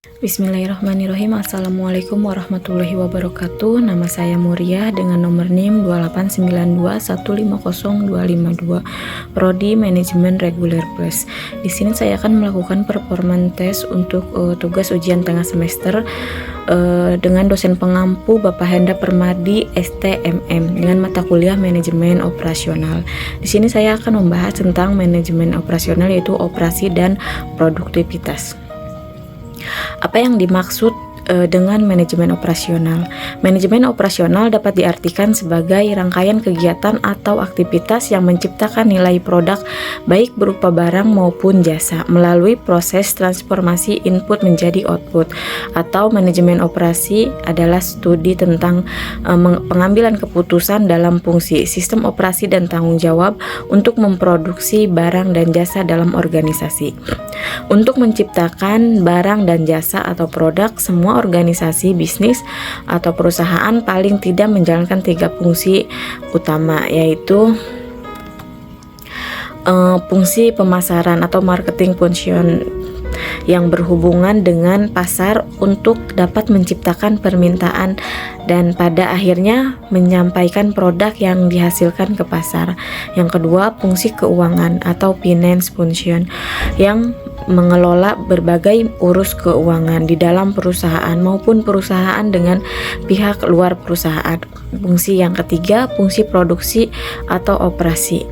Bismillahirrahmanirrahim. Assalamualaikum warahmatullahi wabarakatuh. Nama saya Muria dengan nomor NIM 289215022, Prodi Manajemen Reguler Plus. Di sini saya akan melakukan performance test untuk tugas ujian tengah semester dengan dosen pengampu Bapak Henda Permadi STMM dengan mata kuliah Manajemen Operasional. Di sini saya akan membahas tentang manajemen operasional, yaitu operasi dan produktivitas. Apa yang dimaksud dengan manajemen operasional? Manajemen operasional dapat diartikan sebagai rangkaian kegiatan atau aktivitas yang menciptakan nilai produk baik berupa barang maupun jasa melalui proses transformasi input menjadi output. Atau manajemen operasi adalah studi tentang pengambilan keputusan dalam fungsi, sistem operasi dan tanggung jawab untuk memproduksi barang dan jasa dalam organisasi. Untuk menciptakan barang dan jasa atau produk, semua organisasi bisnis atau perusahaan paling tidak menjalankan 3 fungsi utama, yaitu fungsi pemasaran atau marketing function yang berhubungan dengan pasar untuk dapat menciptakan permintaan dan pada akhirnya menyampaikan produk yang dihasilkan ke pasar. Yang kedua, fungsi keuangan atau finance function yang mengelola berbagai urus keuangan di dalam perusahaan maupun perusahaan dengan pihak luar perusahaan. Fungsi yang ketiga, fungsi produksi atau operasi,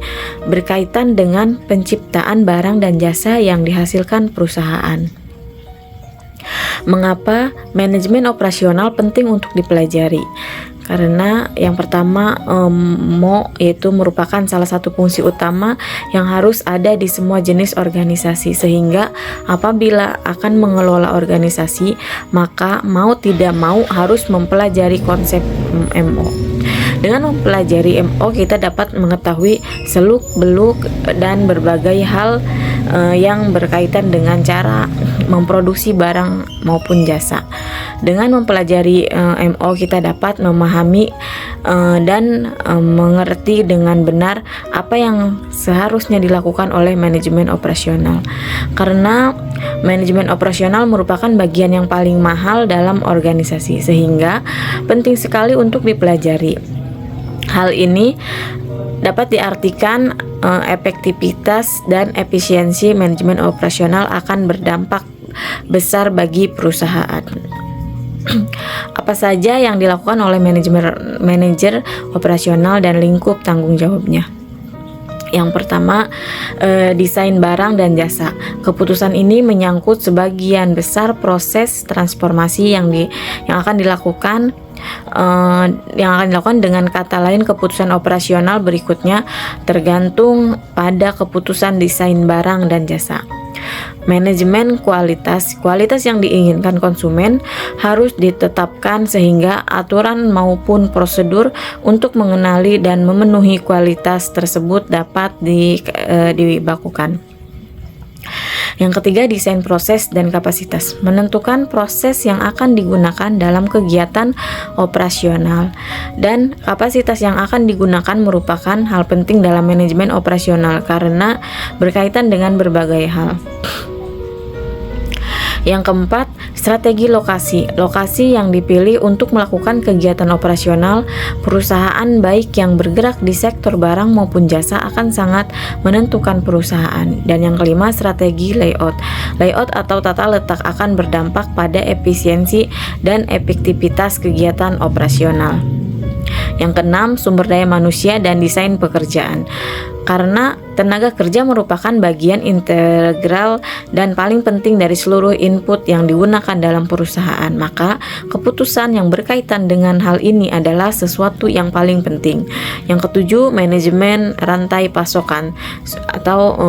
berkaitan dengan penciptaan barang dan jasa yang dihasilkan perusahaan. Mengapa manajemen operasional penting untuk dipelajari? Karena yang pertama, yaitu merupakan salah satu fungsi utama yang harus ada di semua jenis organisasi, sehingga apabila akan mengelola organisasi, maka mau tidak mau harus mempelajari konsep MO. Dengan mempelajari MO, kita dapat mengetahui seluk-beluk dan berbagai hal yang berkaitan dengan cara memproduksi barang maupun jasa. Dengan mempelajari MO, kita dapat memahami dan mengerti dengan benar apa yang seharusnya dilakukan oleh manajemen operasional. Karena manajemen operasional merupakan bagian yang paling mahal dalam organisasi, sehingga penting sekali untuk dipelajari. Hal ini dapat diartikan efektivitas dan efisiensi manajemen operasional akan berdampak besar bagi perusahaan. Apa saja yang dilakukan oleh manajer operasional dan lingkup tanggung jawabnya? Yang pertama, desain barang dan jasa. Keputusan ini menyangkut sebagian besar proses transformasi yang akan dilakukan dengan kata lain, keputusan operasional berikutnya tergantung pada keputusan desain barang dan jasa. Manajemen kualitas yang diinginkan konsumen harus ditetapkan sehingga aturan maupun prosedur untuk mengenali dan memenuhi kualitas tersebut dapat dibakukan. Yang ketiga, desain proses dan kapasitas. Menentukan proses yang akan digunakan dalam kegiatan operasional dan kapasitas yang akan digunakan merupakan hal penting dalam manajemen operasional karena berkaitan dengan berbagai hal. Yang keempat, strategi lokasi yang dipilih untuk melakukan kegiatan operasional perusahaan baik yang bergerak di sektor barang maupun jasa akan sangat menentukan perusahaan. Dan yang kelima, strategi layout atau tata letak akan berdampak pada efisiensi dan efektivitas kegiatan operasional. Yang keenam, sumber daya manusia dan desain pekerjaan. Karena tenaga kerja merupakan bagian integral dan paling penting dari seluruh input yang digunakan dalam perusahaan, maka keputusan yang berkaitan dengan hal ini adalah sesuatu yang paling penting. Yang ketujuh, manajemen rantai pasokan atau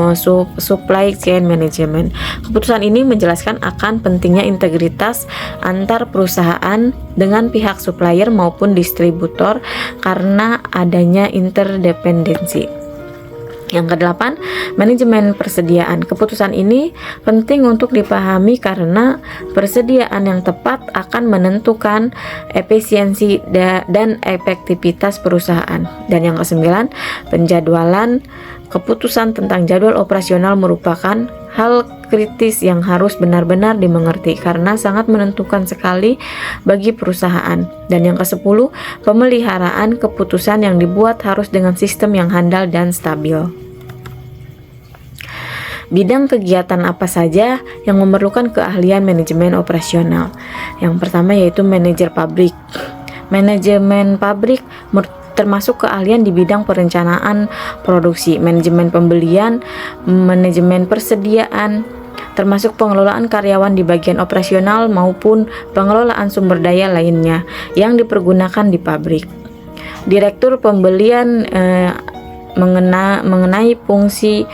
supply chain management. Keputusan ini menjelaskan akan pentingnya integritas antar perusahaan dengan pihak supplier maupun distributor karena adanya interdependensi. Yang kedelapan, manajemen persediaan. Keputusan ini penting untuk dipahami karena persediaan yang tepat akan menentukan efisiensi dan efektivitas perusahaan. Dan yang kesembilan, penjadwalan. Keputusan tentang jadwal operasional merupakan hal kritis yang harus benar-benar dimengerti karena sangat menentukan sekali bagi perusahaan. Dan yang ke-10, pemeliharaan keputusan yang dibuat harus dengan sistem yang handal dan stabil. Bidang kegiatan apa saja yang memerlukan keahlian manajemen operasional? Yang pertama yaitu manajer pabrik. Manajemen pabrik termasuk keahlian di bidang perencanaan produksi, manajemen pembelian, manajemen persediaan, termasuk pengelolaan karyawan di bagian operasional maupun pengelolaan sumber daya lainnya yang dipergunakan di pabrik. Direktur pembelian mengenai fungsi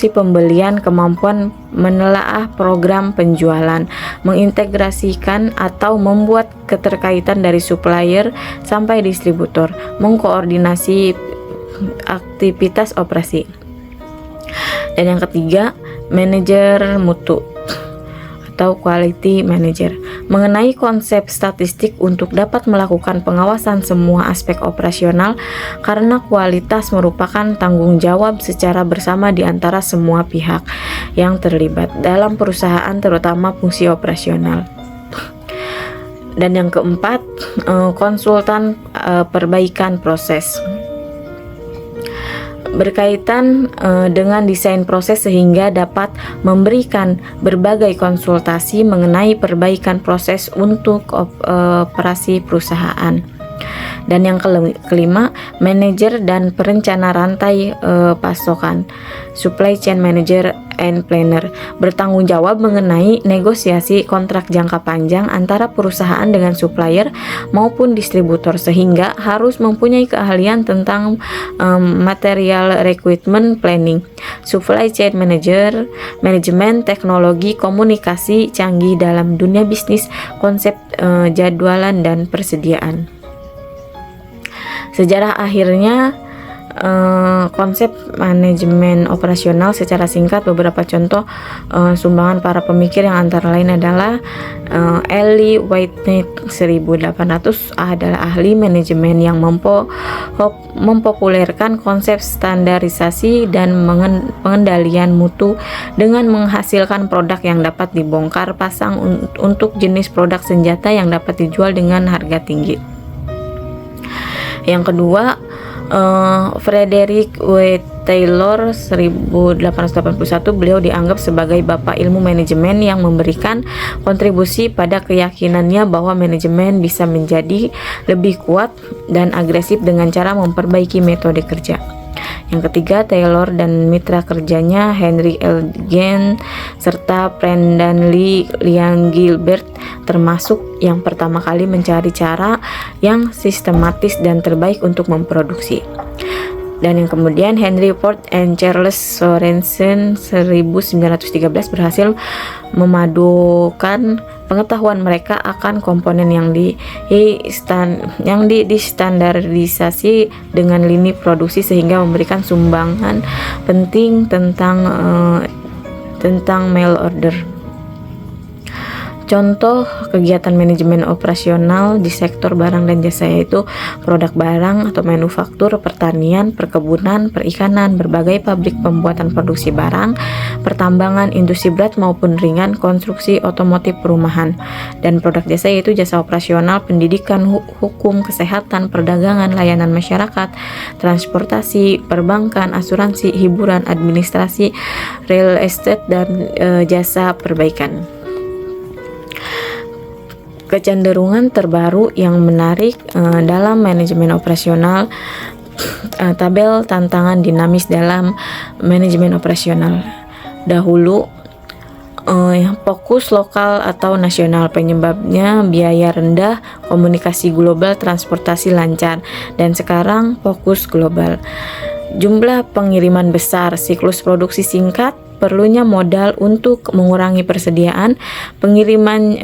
pembelian, kemampuan menelaah program penjualan, mengintegrasikan atau membuat keterkaitan dari supplier sampai distributor, mengkoordinasi aktivitas operasi. Dan yang ketiga, manajer mutu atau quality manager, mengenai konsep statistik untuk dapat melakukan pengawasan semua aspek operasional karena kualitas merupakan tanggung jawab secara bersama di antara semua pihak yang terlibat dalam perusahaan, terutama fungsi operasional. Dan yang keempat, konsultan perbaikan proses, berkaitan dengan desain proses sehingga dapat memberikan berbagai konsultasi mengenai perbaikan proses untuk operasi perusahaan. Dan yang kelima, manajer dan perencana rantai pasokan, supply chain manager and planner, bertanggung jawab mengenai negosiasi kontrak jangka panjang antara perusahaan dengan supplier maupun distributor sehingga harus mempunyai keahlian tentang material requirement planning, supply chain manager, manajemen teknologi komunikasi canggih dalam dunia bisnis, konsep jadwalan dan persediaan. Sejarah akhirnya konsep manajemen operasional secara singkat, beberapa contoh sumbangan para pemikir yang antara lain adalah Eli Whitney 1800 adalah ahli manajemen yang mempopulerkan konsep standarisasi dan pengendalian mutu dengan menghasilkan produk yang dapat dibongkar pasang untuk jenis produk senjata yang dapat dijual dengan harga tinggi. Yang kedua, Frederick W. Taylor 1881, beliau dianggap sebagai bapak ilmu manajemen yang memberikan kontribusi pada keyakinannya bahwa manajemen bisa menjadi lebih kuat dan agresif dengan cara memperbaiki metode kerja. Yang ketiga, Taylor dan mitra kerjanya Henry L. Gann serta Brendan Lee Liang Gilbert termasuk yang pertama kali mencari cara yang sistematis dan terbaik untuk memproduksi. Dan yang kemudian Henry Ford and Charles Sorensen 1913 berhasil memadukan pengetahuan mereka akan komponen yang distandarisasi dengan lini produksi sehingga memberikan sumbangan penting tentang mail order. Contoh kegiatan manajemen operasional di sektor barang dan jasa yaitu produk barang atau manufaktur, pertanian, perkebunan, perikanan, berbagai pabrik pembuatan produksi barang, pertambangan, industri berat maupun ringan, konstruksi, otomotif, perumahan. Dan produk jasa yaitu jasa operasional, pendidikan, hukum, kesehatan, perdagangan, layanan masyarakat, transportasi, perbankan, asuransi, hiburan, administrasi, real estate, dan jasa perbaikan. Kecenderungan terbaru yang menarik dalam manajemen operasional, tabel tantangan dinamis dalam manajemen operasional. Dahulu fokus lokal atau nasional, penyebabnya biaya rendah, komunikasi global, transportasi lancar, dan sekarang fokus global. Jumlah pengiriman besar, siklus produksi singkat, perlunya modal untuk mengurangi persediaan, pengiriman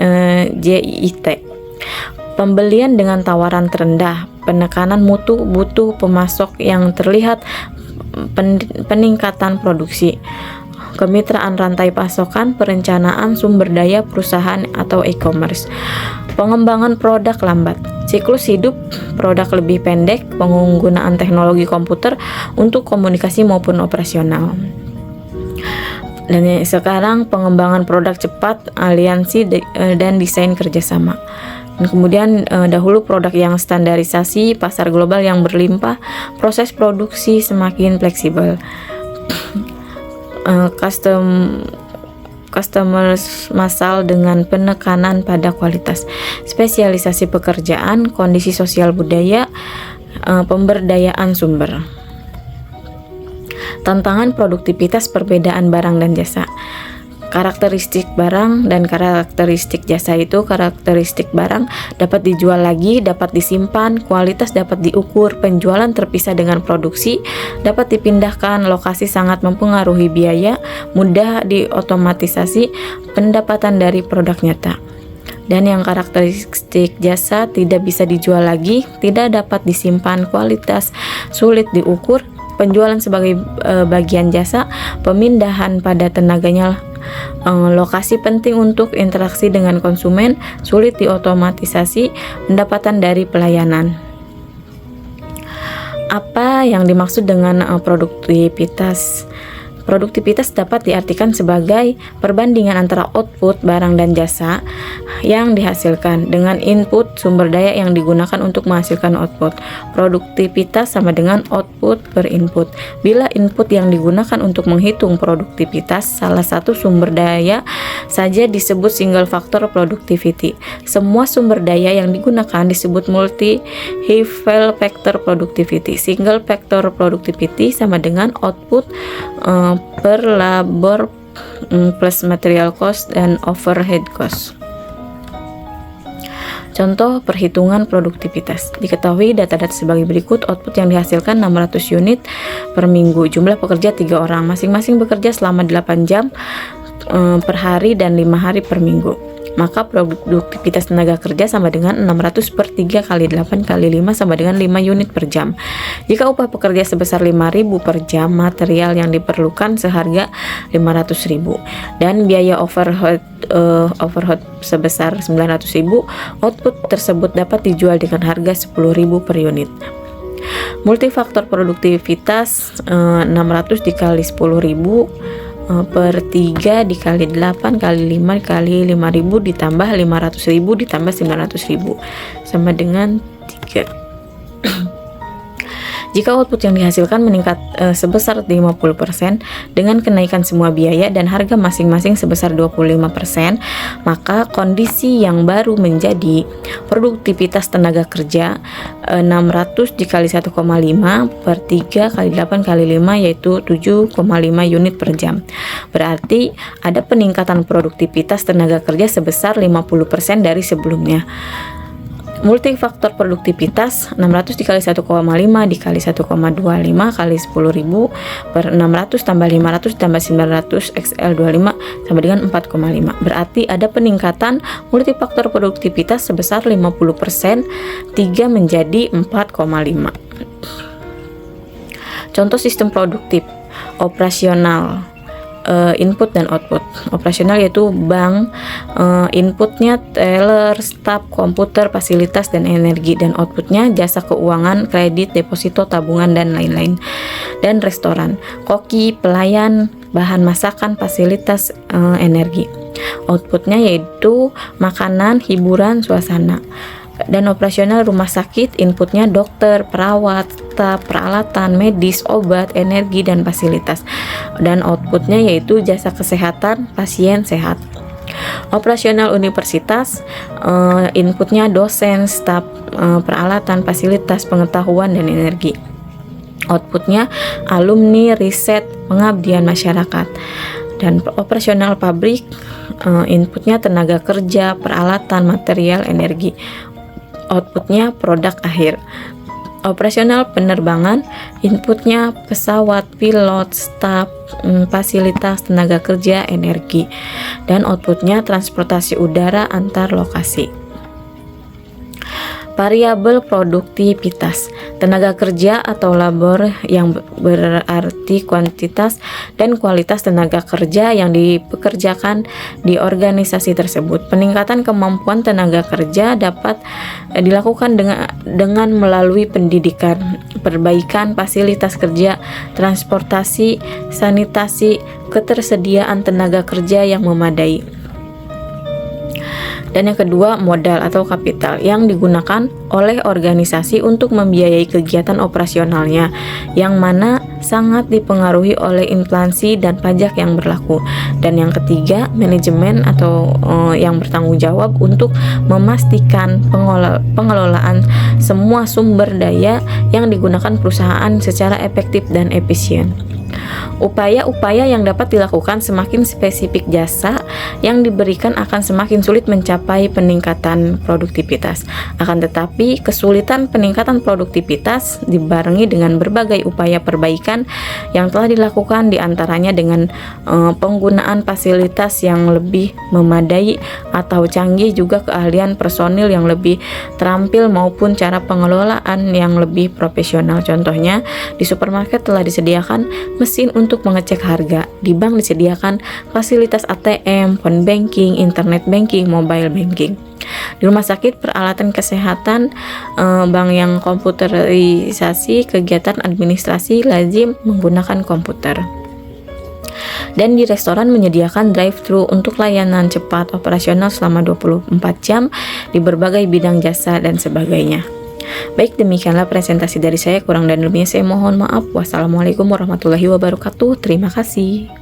JIT, pembelian dengan tawaran terendah, penekanan mutu, butuh pemasok yang terlihat, peningkatan produksi, kemitraan rantai pasokan, perencanaan sumber daya perusahaan atau e-commerce, pengembangan produk lambat, siklus hidup produk lebih pendek, penggunaan teknologi komputer untuk komunikasi maupun operasional. Dan sekarang pengembangan produk cepat, aliansi dan desain kerjasama. Dan kemudian dahulu produk yang standarisasi, pasar global yang berlimpah, proses produksi semakin fleksibel, customer massal dengan penekanan pada kualitas, spesialisasi pekerjaan, kondisi sosial budaya, pemberdayaan sumber. Tantangan produktivitas, perbedaan barang dan jasa. Karakteristik barang dan karakteristik jasa itu, karakteristik barang dapat dijual lagi, dapat disimpan, kualitas dapat diukur, penjualan terpisah dengan produksi, dapat dipindahkan, lokasi sangat mempengaruhi biaya, mudah diotomatisasi, pendapatan dari produk nyata. Dan yang karakteristik jasa tidak bisa dijual lagi, tidak dapat disimpan, kualitas sulit diukur, penjualan sebagai bagian jasa, pemindahan pada tenaganya, lokasi penting untuk interaksi dengan konsumen, sulit diotomatisasi, pendapatan dari pelayanan. Apa yang dimaksud dengan produktivitas? Produktivitas dapat diartikan sebagai perbandingan antara output barang dan jasa yang dihasilkan dengan input sumber daya yang digunakan untuk menghasilkan output. Produktivitas sama dengan output per input. Bila input yang digunakan untuk menghitung produktivitas salah satu sumber daya saja disebut single factor productivity. Semua sumber daya yang digunakan disebut multi-level factor productivity. Single factor productivity sama dengan output per labor plus material cost dan overhead cost. Contoh perhitungan produktivitas. Diketahui data-data sebagai berikut. Output yang dihasilkan 600 unit per minggu. Jumlah pekerja 3 orang. Masing-masing bekerja selama 8 jam per hari dan 5 hari per minggu. Maka produktivitas tenaga kerja sama dengan 600 per 3 kali 8 kali 5 sama dengan 5 unit per jam. Jika upah pekerja sebesar 5.000 per jam, material yang diperlukan seharga 500.000 dan biaya overhead sebesar 900.000, output tersebut dapat dijual dengan harga 10.000 per unit. Multifaktor produktivitas 600 dikali 10.000 per 3 dikali 8 kali 5 kali 5.000 ditambah 500.000 ditambah 900.000 sama dengan 3. Jika output yang dihasilkan meningkat sebesar 50% dengan kenaikan semua biaya dan harga masing-masing sebesar 25%, maka kondisi yang baru menjadi produktivitas tenaga kerja 600 dikali 1,5 per 3 kali 8 kali 5 yaitu 7,5 unit per jam. Berarti ada peningkatan produktivitas tenaga kerja sebesar 50% dari sebelumnya. Multifaktor produktivitas 600 dikali 1,5 dikali 1,25 kali 10.000 per 600 tambah 500 tambah 900 XL 25 sama dengan 4,5. Berarti ada peningkatan multifaktor produktivitas sebesar 50%, 3 menjadi 4,5. Contoh sistem produktif operasional, input dan output. Operasional yaitu bank, inputnya teller, staf, komputer, fasilitas dan energi, dan outputnya jasa keuangan, kredit, deposito, tabungan dan lain-lain. Dan restoran, koki, pelayan, bahan masakan, fasilitas, energi. Outputnya yaitu makanan, hiburan, suasana. Dan operasional rumah sakit, inputnya dokter, perawat, staf, peralatan medis, obat, energi, dan fasilitas. Dan outputnya yaitu jasa kesehatan, pasien sehat. Operasional universitas, inputnya dosen, staf, peralatan, fasilitas, pengetahuan, dan energi. Outputnya alumni, riset, pengabdian masyarakat. Dan operasional pabrik, inputnya tenaga kerja, peralatan, material, energi. Outputnya produk akhir. Operasional penerbangan, inputnya pesawat, pilot, staf, fasilitas, tenaga kerja, energi. Dan outputnya transportasi udara antar lokasi. Variabel produktivitas, tenaga kerja atau labor yang berarti kuantitas dan kualitas tenaga kerja yang dipekerjakan di organisasi tersebut. Peningkatan kemampuan tenaga kerja dapat dilakukan dengan melalui pendidikan, perbaikan fasilitas kerja, transportasi, sanitasi, ketersediaan tenaga kerja yang memadai. Dan yang kedua, modal atau kapital yang digunakan oleh organisasi untuk membiayai kegiatan operasionalnya, yang mana sangat dipengaruhi oleh inflasi dan pajak yang berlaku. Dan yang ketiga, manajemen atau yang bertanggung jawab untuk memastikan pengelolaan semua sumber daya yang digunakan perusahaan secara efektif dan efisien. Upaya-upaya yang dapat dilakukan semakin spesifik jasa yang diberikan akan semakin sulit mencapai peningkatan produktivitas. Akan tetapi, kesulitan peningkatan produktivitas dibarengi dengan berbagai upaya perbaikan yang telah dilakukan, diantaranya dengan penggunaan fasilitas yang lebih memadai atau canggih, juga keahlian personil yang lebih terampil maupun cara pengelolaan yang lebih profesional. Contohnya, di supermarket telah disediakan mesin untuk mengecek harga, di bank disediakan fasilitas ATM, phone banking, internet banking, mobile banking. Di rumah sakit, peralatan kesehatan, bank yang komputerisasi, kegiatan administrasi lazim menggunakan komputer. Dan di restoran menyediakan drive-thru untuk layanan cepat operasional selama 24 jam di berbagai bidang jasa dan sebagainya. Baik, demikianlah presentasi dari saya. Kurang dan lebihnya saya mohon maaf. Wassalamualaikum warahmatullahi wabarakatuh. Terima kasih.